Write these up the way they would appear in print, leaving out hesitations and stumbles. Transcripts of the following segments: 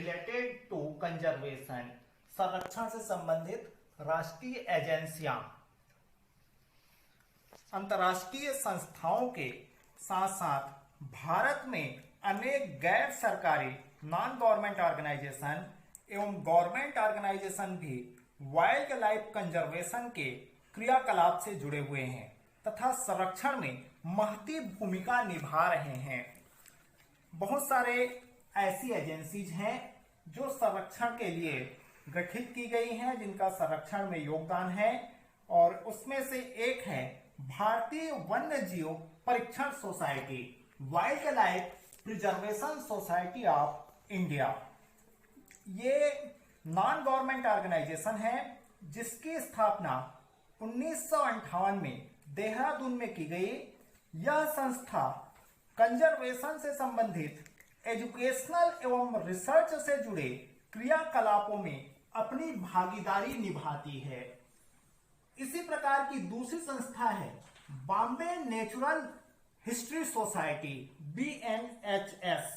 Related to conservation, संरक्षण से संबंधित राष्ट्रीय एजेंसियां अंतर्राष्ट्रीय संस्थाओं के साथ साथ भारत में अनेक गैर सरकारी नॉन गवर्नमेंट ऑर्गेनाइजेशन एवं गवर्नमेंट ऑर्गेनाइजेशन भी वाइल्ड लाइफ कंजर्वेशन के क्रियाकलाप से जुड़े हुए हैं तथा संरक्षण में महती भूमिका निभा रहे हैं। बहुत सारे ऐसी एजेंसीज हैं जो संरक्षण के लिए गठित की गई हैं, जिनका संरक्षण में योगदान है, और उसमें से एक है भारतीय वन्य जीव परीक्षण society, wild life preservation society of India. ये नॉन गवर्नमेंट ऑर्गेनाइजेशन है जिसकी स्थापना 1958 में देहरादून में की गई। यह संस्था कंजर्वेशन से संबंधित एजुकेशनल एवं रिसर्च से जुड़े क्रियाकलापों में अपनी भागीदारी निभाती है। इसी प्रकार की दूसरी संस्था है Bombay natural history society, BNHS।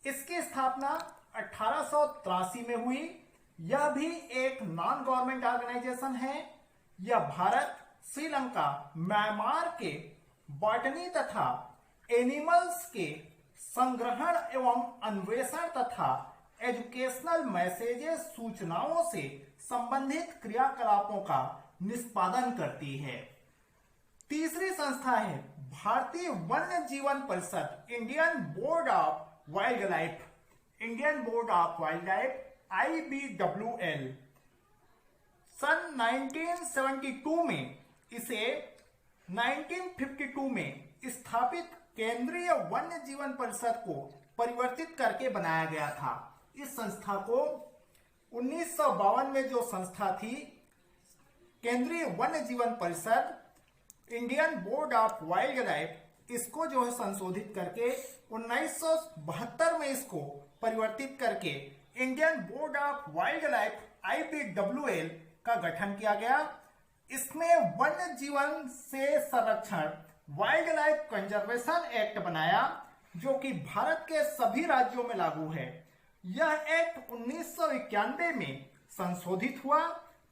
इसकी स्थापना 1883 में हुई। यह भी एक नॉन गवर्नमेंट ऑर्गेनाइजेशन है। यह भारत, श्रीलंका, म्यांमार के बॉटनी तथा एनिमल्स के संग्रहण एवं अन्वेषण तथा एजुकेशनल मैसेजेस सूचनाओं से संबंधित क्रियाकलापों का निष्पादन करती है। तीसरी संस्था है भारतीय वन्य जीवन परिषद, Indian board of wild life, IBWL। सन 1972 में इसे 1952 में स्थापित केंद्रीय वन्य जीवन परिषद को परिवर्तित करके बनाया गया था। इस संस्था को 1952 में जो संस्था थी केंद्रीय वन्य जीवन परिषद, Indian board of wild life, इसको जो है संशोधित करके 1972 में इसको परिवर्तित करके Indian board of wild life IBWL का गठन किया गया। इसमें वन्य जीवन से संरक्षण वाइल्ड लाइफ कंजर्वेशन एक्ट बनाया जो कि भारत के सभी राज्यों में लागू है। यह एक्ट 1991 में संशोधित हुआ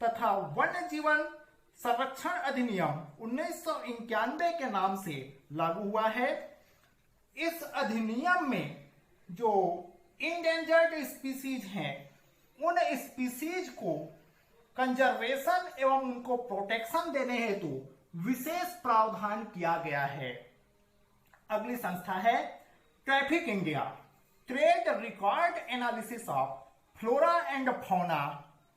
तथा वन्य जीवन संरक्षण अधिनियम 1991 के नाम से लागू हुआ है। इस अधिनियम में जो इंडेंजर्ड स्पीसीज हैं उन स्पीसीज को कंजर्वेशन एवं उनको प्रोटेक्शन देने हेतु विशेष प्रावधान किया गया है। अगली संस्था है traffic India, trade record analysis of flora and fauna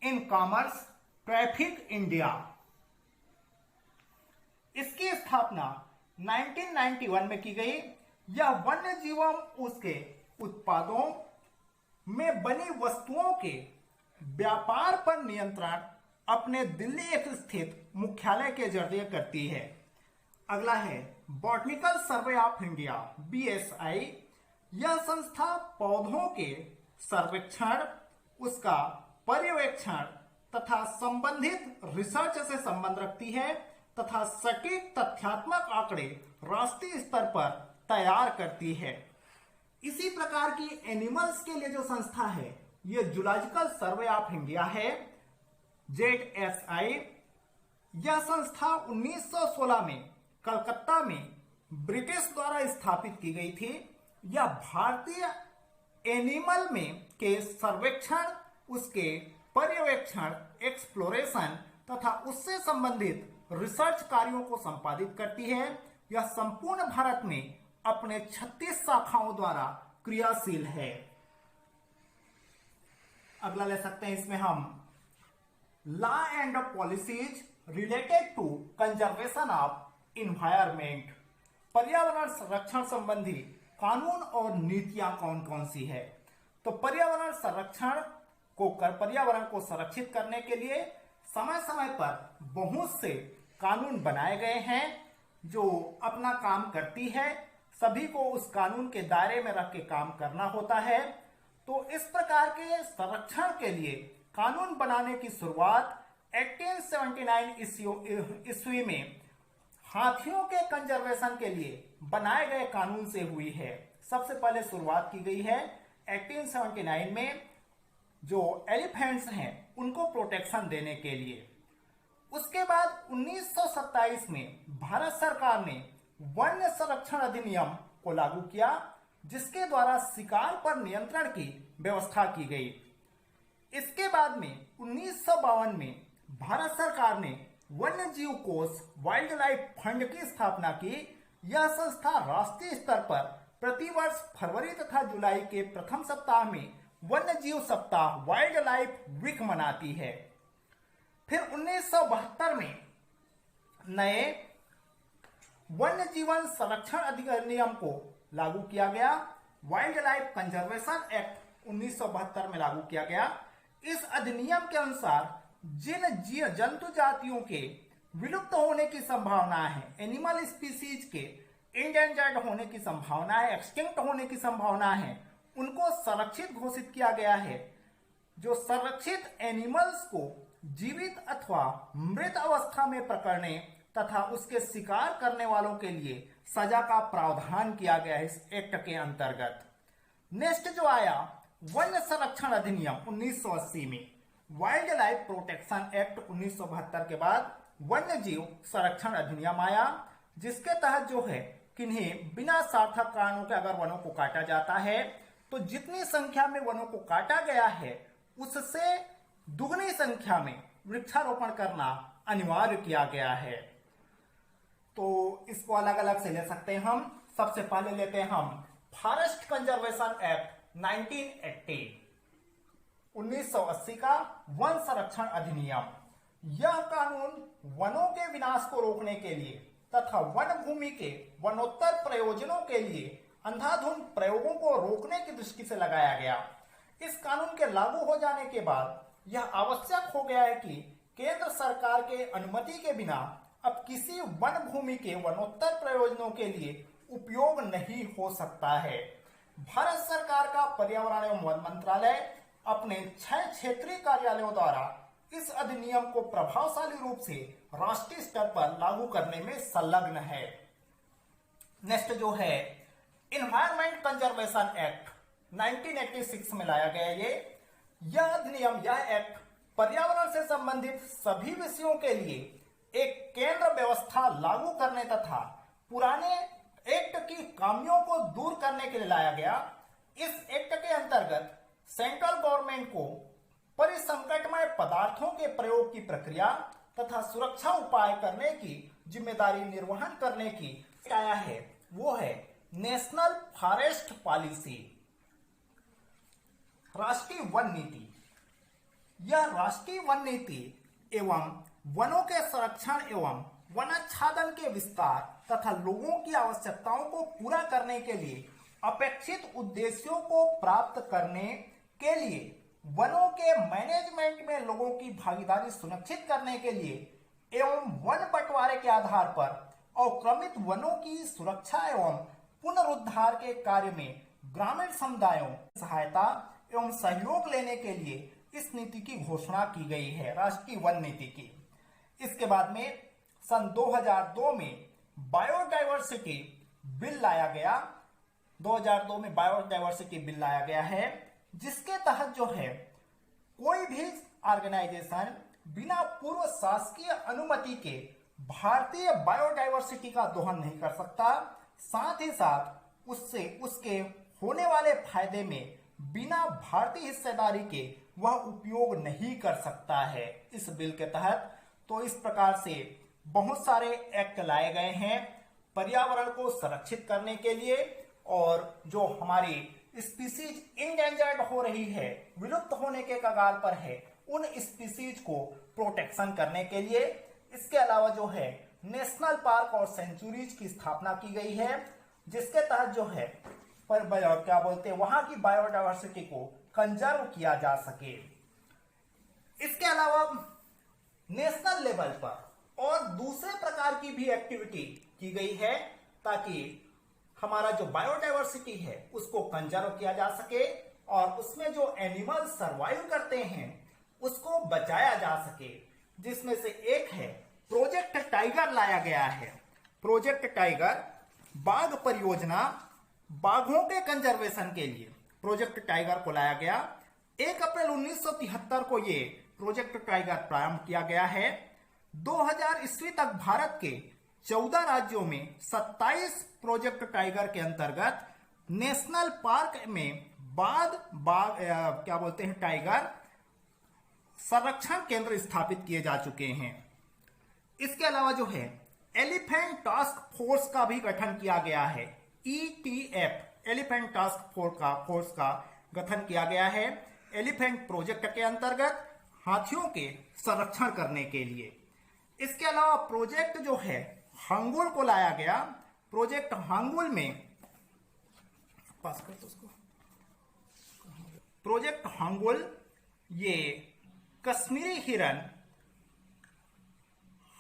in commerce, traffic India. इसकी स्थापना 1991 में की गई। यह वन्य जीवों उसके उत्पादों में बनी वस्तुओं के व्यापार पर नियंत्रण अपने दिल्ली स्थित मुख्यालय के जरिए करती है। अगला है botanical survey of India, BSI। यह संस्था पौधों के सर्वेक्षण, उसका पर्यवेक्षण तथा संबंधित रिसर्च से संबंध रखती है तथा सटीक तथ्यात्मक आंकड़े राष्ट्रीय स्तर पर तैयार करती है। इसी प्रकार की एनिमल्स के लिए जो संस्था है यह जूलॉजिकल सर्वे ऑफ इंडिया है, ZSI। यह संस्था 1916 में कलकत्ता में ब्रिटिश द्वारा स्थापित की गई थी। यह भारतीय एनिमल में के सर्वेक्षण, उसके पर्यवेक्षण, एक्सप्लोरेशन तथा उससे संबंधित रिसर्च कार्यों को संपादित करती है। यह संपूर्ण भारत में अपने 36 शाखाओं द्वारा क्रियाशील है। अगला ले सकते हैं इसमें हम law and policies related to conservation of environment, पर्यावरण संरक्षण संबंधी कानून और नीतियां कौन कौन सी है। तो पर्यावरण संरक्षण पर्यावरण को संरक्षित करने के लिए समय समय पर बहुत से कानून बनाए गए हैं जो अपना काम करती है। सभी को उस कानून के दायरे में रख के काम करना होता है। तो इस प्रकार के संरक्षण के लिए कानून बनाने की शुरुआत 1879 ईस्वी में हाथियों के कंजर्वेशन के लिए बनाए गए कानून से हुई है। सबसे पहले शुरुआत की गई है 1879 में जो एलिफेंट्स हैं उनको प्रोटेक्शन देने के लिए। उसके बाद 1927 में भारत सरकार ने वन्य संरक्षण अधिनियम को लागू किया, जिसके द्वारा शिकार पर नियंत्रण की व्यवस्था की गई। इसके बाद में 1952 में भारत सरकार ने वन्य जीव कोष वाइल्ड लाइफ फंड की स्थापना की। यह संस्था राष्ट्रीय स्तर पर प्रतिवर्ष फरवरी तथा जुलाई के प्रथम सप्ताह में वन्य जीव सप्ताह वाइल्ड लाइफ वीक मनाती है। फिर 1972 में नए वन्य जीवन संरक्षण अधिनियम को लागू किया गया। वाइल्ड लाइफ कंजर्वेशन एक्ट 1972 में लागू किया गया। इस अधिनियम के अनुसार जिन जंतु जातियों के विलुप्त होने की संभावना है, एनिमल स्पीसीज के इंडेंजर्ड होने की संभावना है, एक्सटिंक्ट होने की संभावना है, उनको संरक्षित घोषित किया गया है। जो संरक्षित एनिमल्स को जीवित अथवा मृत अवस्था में पकड़ने तथा उसके शिकार करने वालों के लिए सजा का प्रावधान किया गया है इस एक्ट के अंतर्गत। नेक्स्ट जो आया वन्य संरक्षण अधिनियम 1980 में, वाइल्ड लाइफ प्रोटेक्शन एक्ट 1972 के बाद वन्य जीव संरक्षण अधिनियम आया, जिसके तहत जो है किन्हीं बिना सार्थक कारणों के अगर वनों को काटा जाता है तो जितनी संख्या में वनों को काटा गया है उससे दुगनी संख्या में वृक्षारोपण करना अनिवार्य किया गया है। तो इसको अलग अलग से ले सकते हैं हम। सबसे पहले लेते हैं हम फॉरेस्ट कंजर्वेशन एक्ट 1980 1980 का वन संरक्षण अधिनियम। यह कानून वनों के विनाश को रोकने के लिए तथा वन भूमि के वनोत्तर प्रयोजनों के लिए अंधाधुंध प्रयोगों को रोकने की दृष्टि से लगाया गया। इस कानून के लागू हो जाने के बाद यह आवश्यक हो गया है कि केंद्र सरकार के अनुमति के बिना अब किसी वन भूमि के वनोत्तर प्रयोजनों के लिए उपयोग नहीं हो सकता है। भारत सरकार का पर्यावरण एवं वन मंत्रालय अपने 6 क्षेत्रीय कार्यालयों द्वारा इस अधिनियम को प्रभावशाली रूप से राष्ट्रीय स्तर पर लागू करने में संलग्न है। नेक्स्ट जो है इन्वायरमेंट कंजर्वेशन एक्ट 1986 में लाया गया। यह अधिनियम, यह एक्ट पर्यावरण से संबंधित सभी विषयों के लिए एक केंद्र व्यवस्था लागू करने तथा पुराने एक्ट की खामियों को दूर करने के लिए लाया गया। इस एक्ट के अंतर्गत सेंट्रल गवर्नमेंट को परिसंकटमय पदार्थों के प्रयोग की प्रक्रिया तथा सुरक्षा उपाय करने की जिम्मेदारी निर्वहन करने की आया है, वो है नेशनल फॉरेस्ट पॉलिसी, राष्ट्रीय वन नीति। यह राष्ट्रीय वन नीति एवं वनों के संरक्षण एवं वनाच्छादन के विस्तार तथा लोगों की आवश्यकताओं को पूरा करने के लिए अपेक्षित उद्देश्यों को प्राप्त करने के लिए वनों के मैनेजमेंट में लोगों की भागीदारी सुनिश्चित करने के लिए एवं वन बंटवारे के आधार पर अवक्रमित वनों की सुरक्षा एवं पुनरुद्धार के कार्य में ग्रामीण समुदायों की सहायता एवं सहयोग लेने के लिए इस नीति की घोषणा की गई है, राष्ट्रीय वन नीति की। इसके बाद में सन 2002 में बायोडायवर्सिटी बिल लाया गया। 2002 में बायोडायवर्सिटी बिल लाया गया है, जिसके तहत जो है कोई भी ऑर्गेनाइजेशन बिना पूर्व शासकीय अनुमति के भारतीय बायोडायवर्सिटी का दोहन नहीं कर सकता। साथ ही साथ उससे उसके होने वाले फायदे में बिना भारतीय हिस्सेदारी के वह उपयोग नहीं कर सकता है इस बिल के तहत। तो इस प्रकार से बहुत सारे एक्ट लाए गए हैं पर्यावरण को संरक्षित करने के लिए, और जो हमारी स्पीसीज इंडेंजर्ड हो रही है, विलुप्त होने के कगार पर है, उन स्पीसीज को प्रोटेक्शन करने के लिए। इसके अलावा जो है नेशनल पार्क और सेंचुरीज की स्थापना की गई है, जिसके तहत जो है क्या बोलते हैं वहां की बायोडायवर्सिटी को कंजर्व किया जा सके। इसके अलावा नेशनल लेवल पर और दूसरे प्रकार की भी एक्टिविटी की गई है ताकि हमारा जो बायोडायवर्सिटी है उसको कंजर्व किया जा सके और उसमें जो एनिमल सर्वाइव करते हैं उसको बचाया जा सके। जिसमें से एक है प्रोजेक्ट टाइगर लाया गया है। प्रोजेक्ट टाइगर बाघ परियोजना बाघों के कंजर्वेशन के लिए प्रोजेक्ट टाइगर को लाया गया। 1 अप्रैल 1973 को ये प्रोजेक्ट टाइगर प्रारंभ किया गया है। 2000 ईस्वी तक भारत के 14 राज्यों में 27 प्रोजेक्ट टाइगर के अंतर्गत नेशनल पार्क में टाइगर संरक्षण केंद्र स्थापित किए जा चुके हैं। इसके अलावा जो है एलिफेंट टास्क फोर्स का भी गठन किया गया है। ETF एलिफेंट टास्क फोर्स का गठन किया गया है एलिफेंट प्रोजेक्ट के अंतर्गत हाथियों के संरक्षण करने के लिए। इसके अलावा प्रोजेक्ट जो है हांगुल को लाया गया। प्रोजेक्ट हांगुल में पास कर दो उसको। प्रोजेक्ट हांगुल ये कश्मीरी हिरन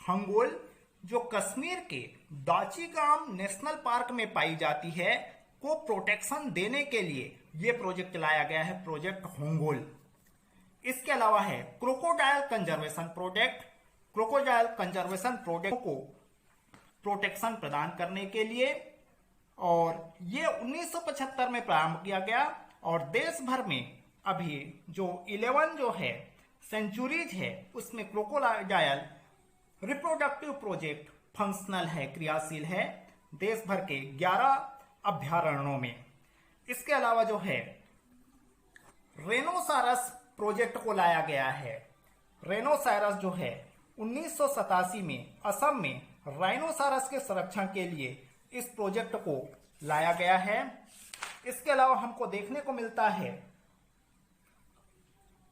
हांगुल जो कश्मीर के दाचीगाम नेशनल पार्क में पाई जाती है को प्रोटेक्शन देने के लिए यह प्रोजेक्ट लाया गया है, प्रोजेक्ट हांगुल। इसके अलावा है crocodile conservation project. Crocodile conservation project को प्रोटेक्शन प्रदान करने के लिए, और ये 1975 में प्रारंभ किया गया और देश भर में अभी जो 11 जो है सेंचुरीज है उसमें क्रोकोडाइल रिप्रोडक्टिव प्रोजेक्ट फंक्शनल है, क्रियाशील है देश भर के 11 अभ्यारण्यों में। इसके अलावा जो है रेनोसारस प्रोजेक्ट को लाया गया है। रेनोसारस जो है 1987 में असम में राइनोसारस के संरक्षण के लिए इस प्रोजेक्ट को लाया गया है। इसके अलावा हमको देखने को मिलता है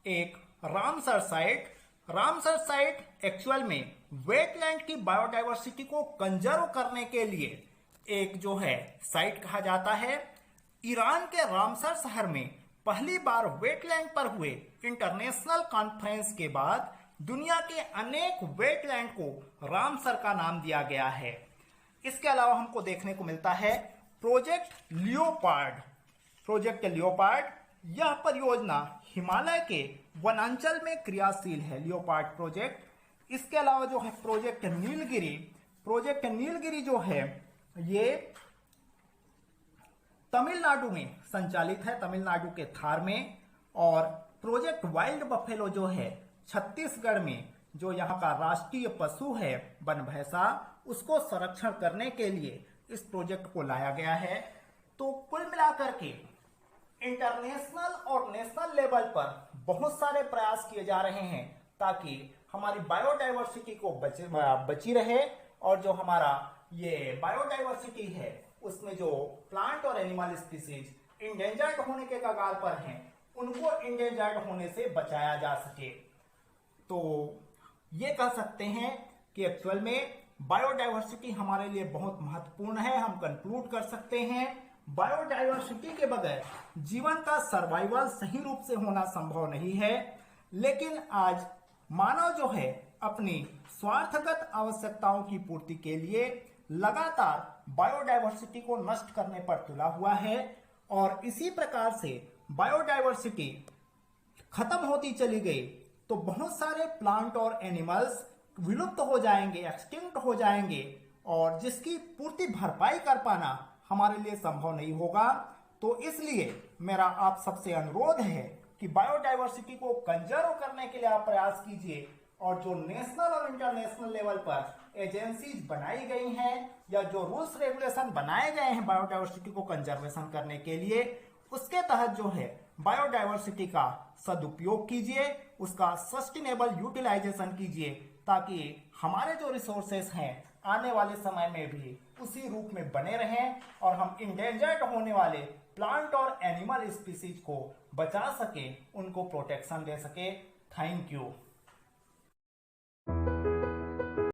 एक Ramsar site. Ramsar site actual में वेटलैंड की बायोडायवर्सिटी को कंजर्व करने के लिए एक जो है साइट कहा जाता है। ईरान के रामसर शहर में पहली बार वेटलैंड पर हुए इंटरनेशनल कॉन्फ्रेंस के बाद दुनिया के अनेक वेटलैंड को रामसर का नाम दिया गया है। इसके अलावा हमको देखने को मिलता है प्रोजेक्ट लियोपार्ड। प्रोजेक्ट लियोपार्ड यह परियोजना हिमालय के वनांचल में क्रियाशील है, लियोपार्ड प्रोजेक्ट। इसके अलावा जो है प्रोजेक्ट नीलगिरी। प्रोजेक्ट नीलगिरी जो है ये तमिलनाडु में संचालित है, तमिलनाडु के थार में। और प्रोजेक्ट वाइल्ड बफेलो जो है छत्तीसगढ़ में, जो यहाँ का राष्ट्रीय पशु है वन भैंसा, उसको संरक्षण करने के लिए इस प्रोजेक्ट को लाया गया है। तो कुल मिलाकर के इंटरनेशनल और नेशनल लेवल पर बहुत सारे प्रयास किए जा रहे हैं ताकि हमारी बायोडायवर्सिटी को बची रहे, और जो हमारा ये बायोडायवर्सिटी है उसमें जो प्लांट और एनिमल स्पीसीज इंडेंजर्ड होने के कगार पर हैं उनको इंडेंजर्ड होने से बचाया जा सके। तो ये कह सकते हैं कि एक्चुअल में बायोडायवर्सिटी हमारे लिए बहुत महत्वपूर्ण है। हम कंक्लूड कर सकते हैं बायोडायवर्सिटी के बगैर जीवन का सर्वाइवल सही रूप से होना संभव नहीं है। लेकिन आज मानव जो है अपनी स्वार्थगत आवश्यकताओं की पूर्ति के लिए लगातार बायोडायवर्सिटी को नष्ट करने पर तुला हुआ है, और इसी प्रकार से बायोडायवर्सिटी खत्म होती चली गई तो बहुत सारे प्लांट और एनिमल्स विलुप्त हो जाएंगे, एक्सटिंक्ट हो जाएंगे, और जिसकी पूर्ति भरपाई कर पाना हमारे लिए संभव नहीं होगा। तो इसलिए मेरा आप सबसे अनुरोध है कि बायोडायवर्सिटी को कंजर्व करने के लिए आप प्रयास कीजिए, और जो नेशनल और इंटरनेशनल लेवल पर एजेंसीज बनाई गई हैं या जो रूल्स रेगुलेशन बनाए गए हैं बायोडायवर्सिटी को कंजर्वेशन करने के लिए, उसके तहत जो है बायोडायवर्सिटी का सदुपयोग कीजिए, उसका सस्टेनेबल यूटिलाइजेशन कीजिए, ताकि हमारे जो रिसोर्सेस हैं आने वाले समय में भी उसी रूप में बने रहें और हम इंडेंजर्ड होने वाले प्लांट और एनिमल स्पीसीज को बचा सके, उनको प्रोटेक्शन दे सके। Thank you.